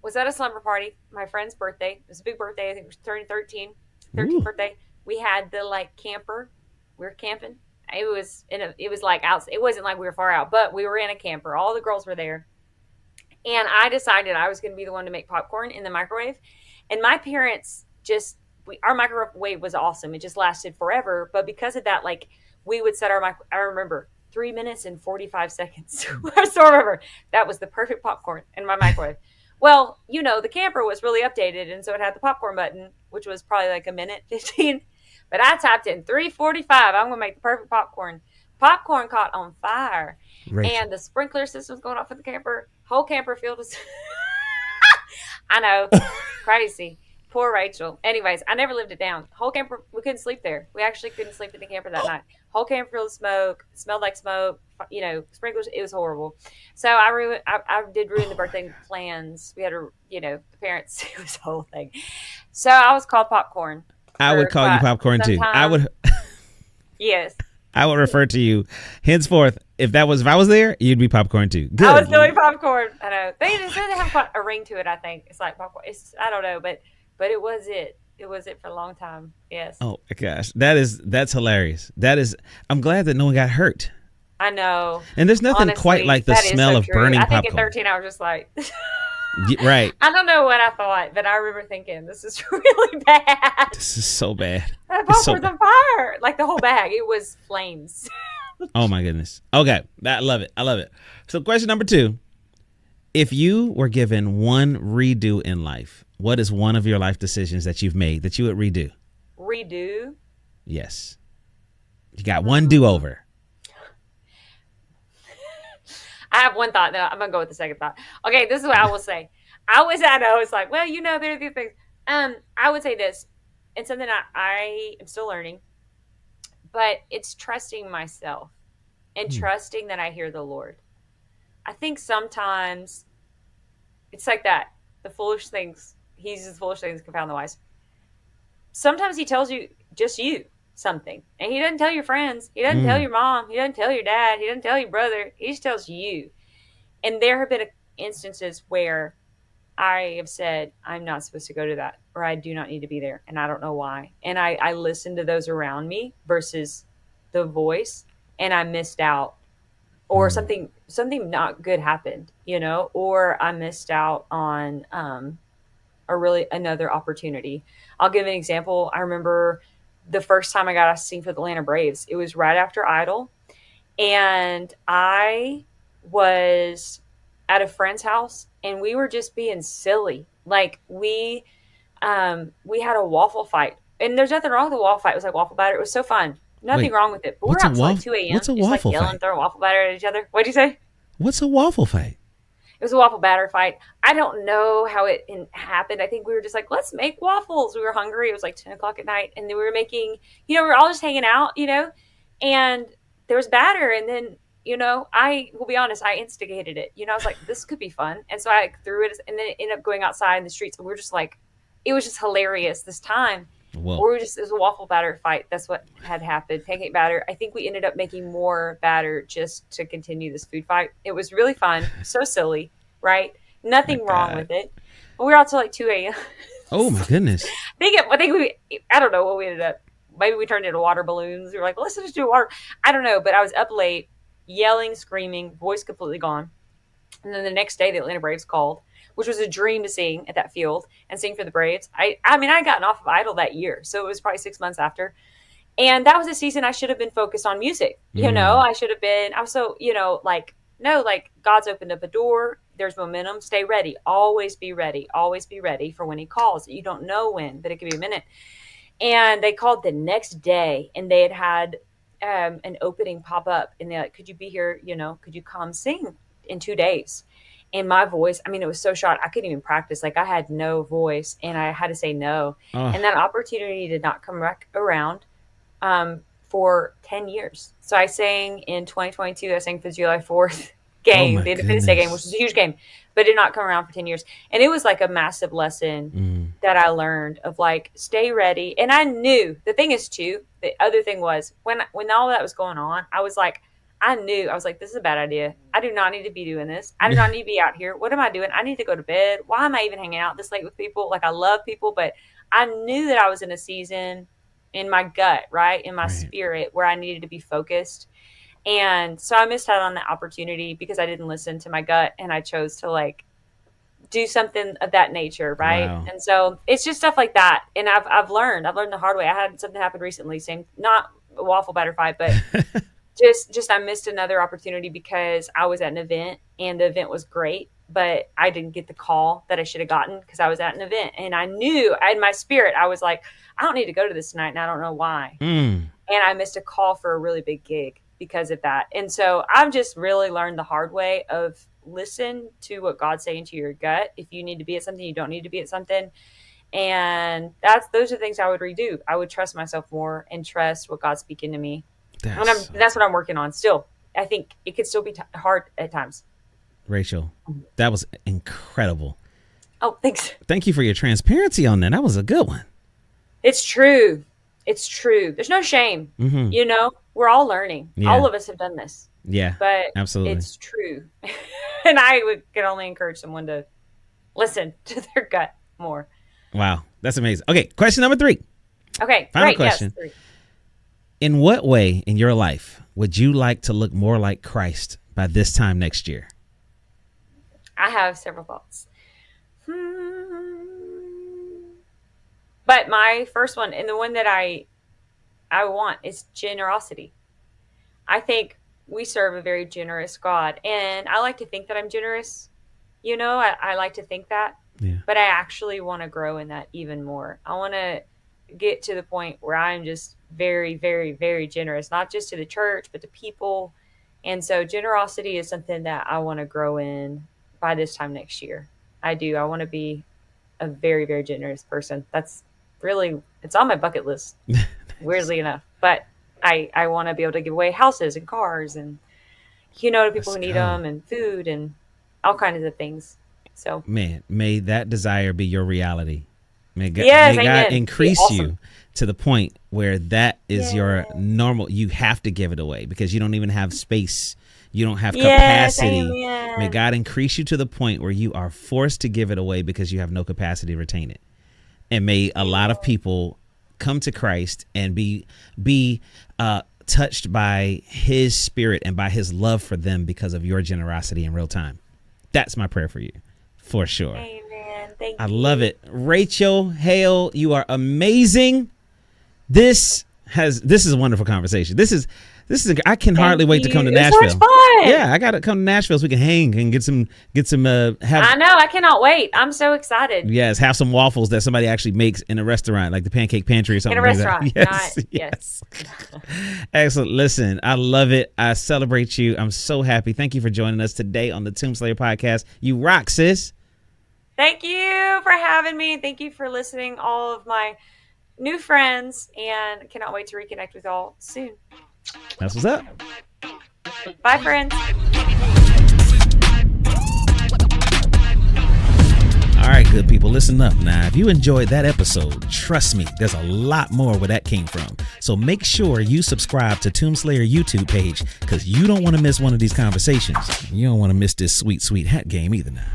[SPEAKER 2] was at a slumber party, my friend's birthday. It was a big birthday. I think it was 13th birthday. We had the like camper. We were camping. It was like out. It wasn't like we were far out, but we were in a camper. All the girls were there. And I decided I was going to be the one to make popcorn in the microwave. And my parents our microwave was awesome. It just lasted forever. But because of that, like we would set I remember 3 minutes and 45 seconds. I still remember that was the perfect popcorn in my microwave. Well, the camper was really updated. And so it had the popcorn button, which was probably like a minute 15. But I typed in 3:45. I'm going to make the perfect popcorn. Popcorn caught on fire.
[SPEAKER 1] Rachel.
[SPEAKER 2] And the sprinkler system was going off in the camper. Whole camper filled with... I know. Crazy. Poor Rachel. Anyways, I never lived it down. Whole camper, we couldn't sleep there. We actually couldn't sleep in the camper that night. Whole camper filled with smoke. Smelled like smoke. Sprinklers. It was horrible. So I did ruin the birthday plans. We had the parents. It was a whole thing. So I was called Popcorn.
[SPEAKER 1] I would call you Popcorn too.
[SPEAKER 2] Yes.
[SPEAKER 1] I would refer to you henceforth. If I was there, you'd be Popcorn too. Good.
[SPEAKER 2] I was doing Popcorn. I know. They have a ring to it, I think. It's like popcorn. I don't know, but it was it. It was it for a long time. Yes.
[SPEAKER 1] Oh my gosh. That's hilarious. I'm glad that no one got hurt.
[SPEAKER 2] I know.
[SPEAKER 1] And there's nothing
[SPEAKER 2] Honestly,
[SPEAKER 1] quite like the smell of burning popcorn.
[SPEAKER 2] I think at 13 I was just like
[SPEAKER 1] right.
[SPEAKER 2] I don't know what I thought, but I remember thinking this is really bad.
[SPEAKER 1] This is so bad.
[SPEAKER 2] That popcorn's on fire. Like the whole bag. It was flames.
[SPEAKER 1] Oh my goodness. Okay. I love it. So question number 2. If you were given one redo in life, what is one of your life decisions that you've made that you would redo?
[SPEAKER 2] Redo?
[SPEAKER 1] Yes. You got one do-over.
[SPEAKER 2] I have one thought. No, I'm going to go with the second thought. Okay, this is what I will say. I know it's like, well, there are these things. I would say this, and something I am still learning, but it's trusting myself and trusting that I hear the Lord. I think sometimes it's like that. The foolish things, he uses the foolish things to confound the wise. Sometimes he tells you, just you, something. And he doesn't tell your friends. He doesn't tell your mom. He doesn't tell your dad. He doesn't tell your brother. He just tells you. And there have been instances where I have said, I'm not supposed to go to that, or I do not need to be there, and I don't know why. And I listened to those around me versus the voice, and I missed out. Or something not good happened, or I missed out on another opportunity. I'll give an example. I remember the first time I got asked to sing for the Atlanta Braves. It was right after Idol, and I was at a friend's house, and we were just being silly. Like we had a waffle fight, and there's nothing wrong with the waffle fight. It was like waffle batter. It was so fun. Nothing
[SPEAKER 1] Wait,
[SPEAKER 2] wrong with it. But we're
[SPEAKER 1] what's a
[SPEAKER 2] out till like
[SPEAKER 1] waffle?
[SPEAKER 2] 2 a.m.
[SPEAKER 1] What's a
[SPEAKER 2] just like
[SPEAKER 1] waffle
[SPEAKER 2] yelling,
[SPEAKER 1] fight?
[SPEAKER 2] throwing waffle batter at each other. What'd you say?
[SPEAKER 1] What's a waffle fight?
[SPEAKER 2] It was a waffle batter fight. I don't know how it happened. I think we were just like, let's make waffles. We were hungry. It was like 10 o'clock at night. And then we were making, we were all just hanging out, and there was batter. And then, I will be honest, I instigated it. I was like, this could be fun. And so I threw it, and then it ended up going outside in the streets. And we were just like, it was just hilarious this time.
[SPEAKER 1] Whoa.
[SPEAKER 2] Or it was a waffle batter fight. That's what had happened. Pancake batter. I think we ended up making more batter just to continue this food fight. It was really fun. So silly, right? Nothing wrong with it. But we were out till like 2 a.m.
[SPEAKER 1] Oh my goodness.
[SPEAKER 2] I think I don't know what we ended up. Maybe we turned into water balloons. We were like, let's just do water. I don't know. But I was up late, yelling, screaming, voice completely gone. And then the next day, the Atlanta Braves called, which was a dream to sing at that field and sing for the Braves. I mean, I had gotten off of Idol that year, so it was probably 6 months after. And that was a season I should have been focused on music. I should have been, I was so, no, like God's opened up a door. There's momentum. Stay ready. Always be ready. Always be ready for when he calls. You don't know when, but it could be a minute. And they called the next day, and they had an opening pop up, and they're like, could you be here? Could you come sing in 2 days? And my voice, I mean, it was so short. I couldn't even practice. Like I had no voice, and I had to say no. And that opportunity did not come back around for 10 years. So I sang in 2022. I sang for the July 4th game, the Independence Day game, which was a huge game, but it did not come around for 10 years. And it was like a massive lesson that I learned of like, stay ready. And I knew the thing is too, the other thing was when all that was going on, I was like, this is a bad idea. I do not need to be doing this. I do not need to be out here. What am I doing? I need to go to bed. Why am I even hanging out this late with people? Like I love people, but I knew that I was in a season in my gut, right? In my spirit where I needed to be focused. And so I missed out on that opportunity because I didn't listen to my gut, and I chose to like do something of that nature. Right. Wow. And so it's just stuff like that. And I've learned the hard way. I had something happen recently, not a waffle batter fight, but just I missed another opportunity because I was at an event, and the event was great, but I didn't get the call that I should have gotten because I was at an event, and I knew in my spirit, I was like, I don't need to go to this tonight, and I don't know why. And I missed a call for a really big gig because of that. And so I've just really learned the hard way of listen to what God's saying to your gut. If you need to be at something, you don't need to be at something. And those are things I would redo. I would trust myself more and trust what God's speaking to me. That's what I'm working on still. I think it could still be hard at times.
[SPEAKER 1] Rachel, that was incredible.
[SPEAKER 2] Oh, thanks.
[SPEAKER 1] Thank you for your transparency on that. That was a good one.
[SPEAKER 2] It's true. It's true. There's no shame. We're all learning. Yeah. All of us have done this.
[SPEAKER 1] Yeah,
[SPEAKER 2] but
[SPEAKER 1] absolutely.
[SPEAKER 2] It's true. And I can only encourage someone to listen to their gut more.
[SPEAKER 1] Wow. That's amazing. Okay. Question number 3.
[SPEAKER 2] Okay.
[SPEAKER 1] Final question. Yes, 3. In what way in your life would you like to look more like Christ by this time next year?
[SPEAKER 2] I have several thoughts. But my first one, and the one that I want, is generosity. I think we serve a very generous God, and I like to think that I'm generous. I like to think that, but I actually want to grow in that even more. I want to get to the point where I'm just very, very, very generous, not just to the church, but to people. And so generosity is something that I want to grow in by this time next year. I do. I want to be a very, very generous person. That's really, it's on my bucket list, weirdly enough. But I want to be able to give away houses and cars and, to people who need them, and food and all kinds of things. So,
[SPEAKER 1] man, may that desire be your reality. May God increase you to the point where that is your normal. You have to give it away because you don't even have space. You don't have capacity. May God increase you to the point where you are forced to give it away because you have no capacity to retain it. And may a lot of people come to Christ and be touched by his spirit and by his love for them because of your generosity in real time. That's my prayer for you, for sure.
[SPEAKER 2] Amen. Thank you.
[SPEAKER 1] I love it. Rachel, Hale, you are amazing. This is a wonderful conversation. This is I can hardly wait to come to Nashville.
[SPEAKER 2] So much fun.
[SPEAKER 1] Yeah, I got to come to Nashville so we can hang and get some have.
[SPEAKER 2] I know, I cannot wait. I'm so excited.
[SPEAKER 1] Yes, have some waffles that somebody actually makes in a restaurant, like the Pancake Pantry or something.
[SPEAKER 2] In a restaurant.
[SPEAKER 1] Like that. Yes. Excellent. Listen, I love it. I celebrate you. I'm so happy. Thank you for joining us today on the Tombslayer podcast. You rock, sis.
[SPEAKER 2] Thank you for having me. Thank you for listening, all of my new friends, and cannot wait to reconnect with all soon.
[SPEAKER 1] That's what's up.
[SPEAKER 2] Bye, friends.
[SPEAKER 1] All right, good people, listen up. Now, if you enjoyed that episode, trust me, there's a lot more where that came from. So make sure you subscribe to Tombslayer YouTube page, because you don't want to miss one of these conversations. You don't want to miss this sweet, sweet hat game either now.